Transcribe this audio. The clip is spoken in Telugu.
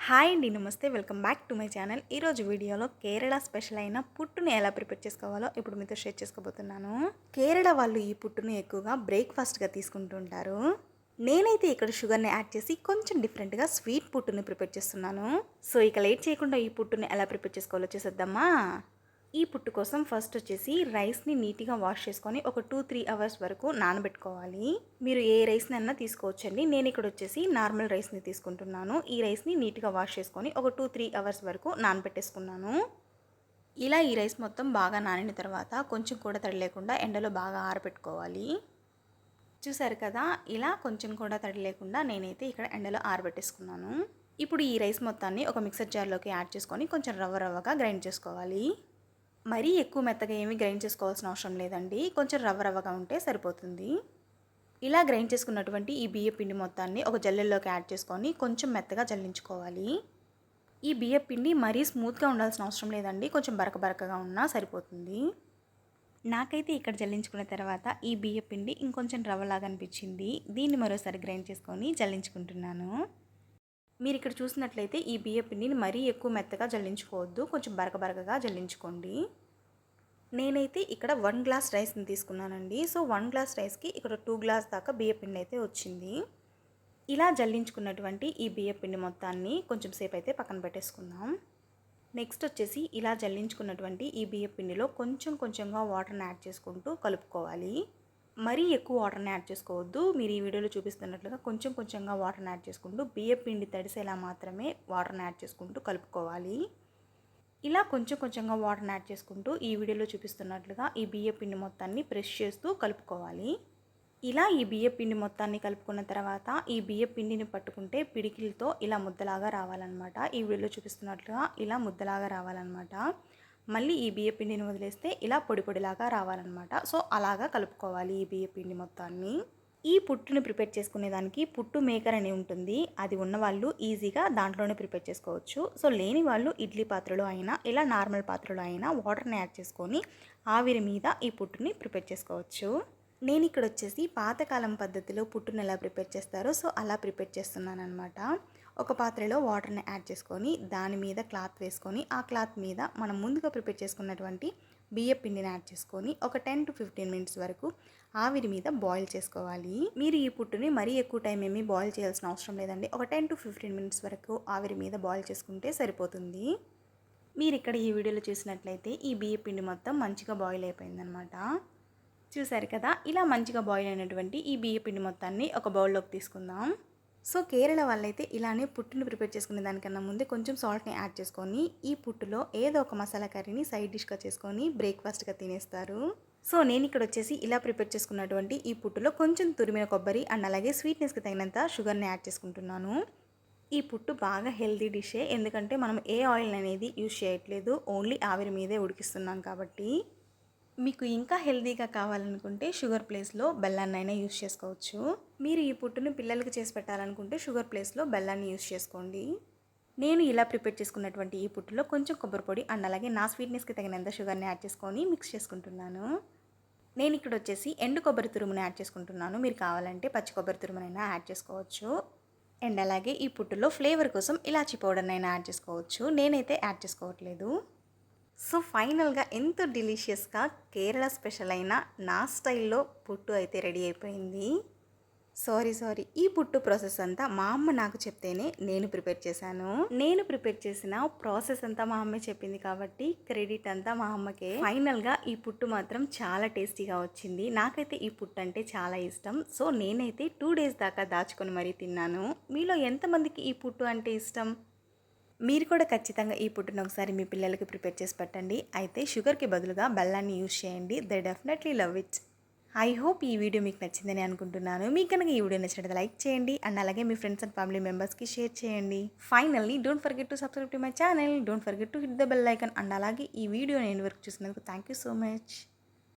హాయ్ అండి, నమస్తే. Welcome back to my channel. ఈరోజు వీడియోలో కేరళ స్పెషల్ అయిన పుట్టుని ఎలా ప్రిపేర్ చేసుకోవాలో ఇప్పుడు మీతో షేర్ చేసుకోబోతున్నాను. కేరళ వాళ్ళు ఈ పుట్టుని ఎక్కువగా బ్రేక్ఫాస్ట్గా తీసుకుంటుంటారు. నేనైతే ఇక్కడ షుగర్ని యాడ్ చేసి కొంచెం డిఫరెంట్గా స్వీట్ పుట్టుని ప్రిపేర్ చేస్తున్నాను. సో ఇక లేట్ చేయకుండా ఈ పుట్టుని ఎలా ప్రిపేర్ చేసుకోవాలో చేసేద్దామా. ఈ పుట్టు కోసం ఫస్ట్ వచ్చేసి రైస్ని నీట్గా వాష్ చేసుకొని ఒక 2-3 అవర్స్ వరకు నానబెట్టుకోవాలి. మీరు ఏ రైస్ని అన్నా తీసుకోవచ్చండి. నేను ఇక్కడ వచ్చేసి నార్మల్ రైస్ని తీసుకుంటున్నాను. ఈ రైస్ని నీట్గా వాష్ చేసుకొని ఒక 2-3 అవర్స్ వరకు నానబెట్టేసుకున్నాను. ఇలా ఈ రైస్ మొత్తం బాగా నానిన తర్వాత కొంచెం కూడా తడి లేకుండా ఎండలో బాగా ఆరబెట్టుకోవాలి. చూసారు కదా, ఇలా కొంచెం కూడా తడి లేకుండా నేనైతే ఇక్కడ ఎండలో ఆరబెట్టేసుకున్నాను. ఇప్పుడు ఈ రైస్ మొత్తాన్ని ఒక మిక్సర్ జార్లోకి యాడ్ చేసుకొని కొంచెం రవ్వగా గ్రైండ్ చేసుకోవాలి. మరీ ఎక్కువ మెత్తగా ఏమీ గ్రైండ్ చేసుకోవాల్సిన అవసరం లేదండి, కొంచెం రవ్వగా ఉంటే సరిపోతుంది. ఇలా గ్రైండ్ చేసుకున్నటువంటి ఈ బియ్య పిండి మొత్తాన్ని ఒక జల్లెల్లోకి యాడ్ చేసుకొని కొంచెం మెత్తగా జల్లించుకోవాలి. ఈ బియ్య పిండి మరీ స్మూత్గా ఉండాల్సిన అవసరం లేదండి, కొంచెం బరకగా ఉన్నా సరిపోతుంది. నాకైతే ఇక్కడ జల్లించుకున్న తర్వాత ఈ బియ్య పిండి ఇంకొంచెం రవ్వలాగా అనిపించింది. దీన్ని మరోసారి గ్రైండ్ చేసుకొని జల్లించుకుంటున్నాను. మీరు ఇక్కడ చూసినట్లయితే ఈ బియ్య పిండిని మరీ ఎక్కువ మెత్తగా జల్లించుకోవద్దు, కొంచెం బరకగా జల్లించుకోండి. నేనైతే ఇక్కడ 1 గ్లాస్ రైస్ని తీసుకున్నానండి. సో 1 గ్లాస్ రైస్కి ఇక్కడ 2 గ్లాస్ దాకా బియ్య పిండి అయితే వచ్చింది. ఇలా జల్లించుకున్నటువంటి ఈ బియ్య పిండి మొత్తాన్ని కొంచెం సేపు అయితే పక్కన పెట్టేసుకుందాం. నెక్స్ట్ వచ్చేసి ఇలా జల్లించుకున్నటువంటి ఈ బియ్య పిండిలో కొంచెంగా వాటర్ని యాడ్ చేసుకుంటూ కలుపుకోవాలి. మరీ ఎక్కువ వాటర్ని యాడ్ చేసుకోవద్దు. మీరు ఈ వీడియోలో చూపిస్తున్నట్లుగా కొంచెంగా వాటర్ని యాడ్ చేసుకుంటూ బియ్య పిండి తడిసేలా మాత్రమే వాటర్ని యాడ్ చేసుకుంటూ కలుపుకోవాలి. ఇలా కొంచెంగా వాటర్ని యాడ్ చేసుకుంటూ ఈ వీడియోలో చూపిస్తున్నట్లుగా ఈ బియ్య పిండి మొత్తాన్ని ప్రెస్ చేస్తూ కలుపుకోవాలి. ఇలా ఈ బియ్య పిండి మొత్తాన్ని కలుపుకున్న తర్వాత ఈ బియ్య పిండిని పట్టుకుంటే పిడికిలతో ఇలా ముద్దలాగా రావాలన్నమాట. ఈ వీడియోలో చూపిస్తున్నట్లుగా ఇలా ముద్దలాగా రావాలన్నమాట. మళ్ళీ ఈ బియ్య పిండిని వదిలేస్తే ఇలా పొడిలాగా రావాలన్నమాట. సో అలాగా కలుపుకోవాలి ఈ బియ్య పిండి మొత్తాన్ని. ఈ పుట్టుని ప్రిపేర్ చేసుకునేదానికి పుట్టు మేకర్ అని ఉంటుంది. అది ఉన్నవాళ్ళు ఈజీగా దాంట్లోనే ప్రిపేర్ చేసుకోవచ్చు. సో లేని వాళ్ళు ఇడ్లీ పాత్రలో అయినా ఇలా నార్మల్ పాత్రలో అయినా వాటర్ని యాడ్ చేసుకొని ఆవిరి మీద ఈ పుట్టుని ప్రిపేర్ చేసుకోవచ్చు. నేను ఇక్కడ వచ్చేసి పాతకాలం పద్ధతిలో పుట్టుని ఎలా ప్రిపేర్ చేస్తారో సో అలా ప్రిపేర్ చేస్తున్నాను అనమాట. ఒక పాత్రలో వాటర్ని యాడ్ చేసుకొని దాని మీద క్లాత్ వేసుకొని ఆ క్లాత్ మీద మనం ముందుగా ప్రిపేర్ చేసుకున్నటువంటి బియ్య పిండిని యాడ్ చేసుకొని ఒక 10-15 మినిట్స్ వరకు ఆవిరి మీద బాయిల్ చేసుకోవాలి. మీరు ఈ పుట్టుని మరీ ఎక్కువ టైం ఏమీ బాయిల్ చేయాల్సిన అవసరం లేదండి. ఒక 10-15 మినిట్స్ వరకు ఆవిరి మీద బాయిల్ చేసుకుంటే సరిపోతుంది. మీరు ఇక్కడ ఈ వీడియోలో చూసినట్లయితే ఈ బియ్య పిండి మొత్తం మంచిగా బాయిల్ అయిపోయిందనమాట. చూసారు కదా, ఇలా మంచిగా బాయిల్ అయినటువంటి ఈ బియ్య పిండి మొత్తాన్ని ఒక బౌల్లోకి తీసుకుందాం. సో కేరళ వాళ్ళైతే ఇలానే పుట్టుని ప్రిపేర్ చేసుకునే దానికన్నా ముందే కొంచెం సాల్ట్ని యాడ్ చేసుకొని ఈ పుట్టులో ఏదో ఒక మసాలా కర్రీని సైడ్ డిష్గా చేసుకొని బ్రేక్ఫాస్ట్గా తినేస్తారు. సో నేను ఇక్కడ వచ్చేసి ఇలా ప్రిపేర్ చేసుకున్నటువంటి ఈ పుట్టులో కొంచెం తురిమిన కొబ్బరి అండ్ అలాగే స్వీట్నెస్కి తగినంత షుగర్ని యాడ్ చేసుకుంటున్నాను. ఈ పుట్టు బాగా హెల్తీ డిషే, ఎందుకంటే మనం ఏ ఆయిల్ అనేది యూజ్ చేయట్లేదు, ఓన్లీ ఆవిరి మీదే ఉడికిస్తున్నాం కాబట్టి. మీకు ఇంకా హెల్తీగా కావాలనుకుంటే షుగర్ ప్లేస్లో బెల్లాన్నైనా యూస్ చేసుకోవచ్చు. మీరు ఈ పుట్టుని పిల్లలకి చేసి పెట్టాలనుకుంటే షుగర్ ప్లేస్లో బెల్లాన్ని యూస్ చేసుకోండి. నేను ఇలా ప్రిపేర్ చేసుకున్నటువంటి ఈ పుట్టులో కొంచెం కొబ్బరి పొడి అండ్ అలాగే నా స్వీట్నెస్కి తగినంత షుగర్ని యాడ్ చేసుకొని మిక్స్ చేసుకుంటున్నాను. నేను ఇక్కడ వచ్చేసి ఎండు కొబ్బరి తురుముని యాడ్ చేసుకుంటున్నాను. మీరు కావాలంటే పచ్చి కొబ్బరి తురుమునైనా యాడ్ చేసుకోవచ్చు. అండ్ అలాగే ఈ పుట్టులో ఫ్లేవర్ కోసం ఇలాచీ పౌడర్నైనా యాడ్ చేసుకోవచ్చు. నేనైతే యాడ్ చేసుకోవట్లేదు. సో ఫైనల్గా ఎంతో డెలిషియస్గా కేరళ స్పెషల్ అయిన నా స్టైల్లో పుట్టు అయితే రెడీ అయిపోయింది. సారీ ఈ పుట్టు ప్రాసెస్ అంతా మా అమ్మ నాకు చెప్తేనే నేను ప్రిపేర్ చేశాను. నేను ప్రిపేర్ చేసిన ప్రాసెస్ అంతా మా అమ్మే చెప్పింది కాబట్టి క్రెడిట్ అంతా మా అమ్మకే. ఫైనల్గా ఈ పుట్టు మాత్రం చాలా టేస్టీగా వచ్చింది. నాకైతే ఈ పుట్టు అంటే చాలా ఇష్టం. సో నేనైతే 2 డేస్ దాకా దాచుకొని మరీ తిన్నాను. మీలో ఎంతమందికి ఈ పుట్టు అంటే ఇష్టం? మీరు కూడా ఖచ్చితంగా ఈ పుట్టును ఒకసారి మీ పిల్లలకి ప్రిపేర్ చేసి పెట్టండి. అయితే షుగర్కి బదులుగా బెల్లాన్ని యూజ్ చేయండి. They definitely love it. I hope ఈ వీడియో మీకు నచ్చిందని అనుకుంటున్నాను. మీకు కనుక ఈ వీడియో నచ్చినట్లయితే లైక్ చేయండి అండ్ అలాగే మీ ఫ్రెండ్స్ అండ్ ఫ్యామిలీ మెంబర్స్కి షేర్ చేయండి. Finally don't forget to subscribe to my channel, don't forget to hit the bell icon and అలాగే ఈ వీడియో నేను వరకు చూసినందుకు థ్యాంక్ యూ సో మచ్.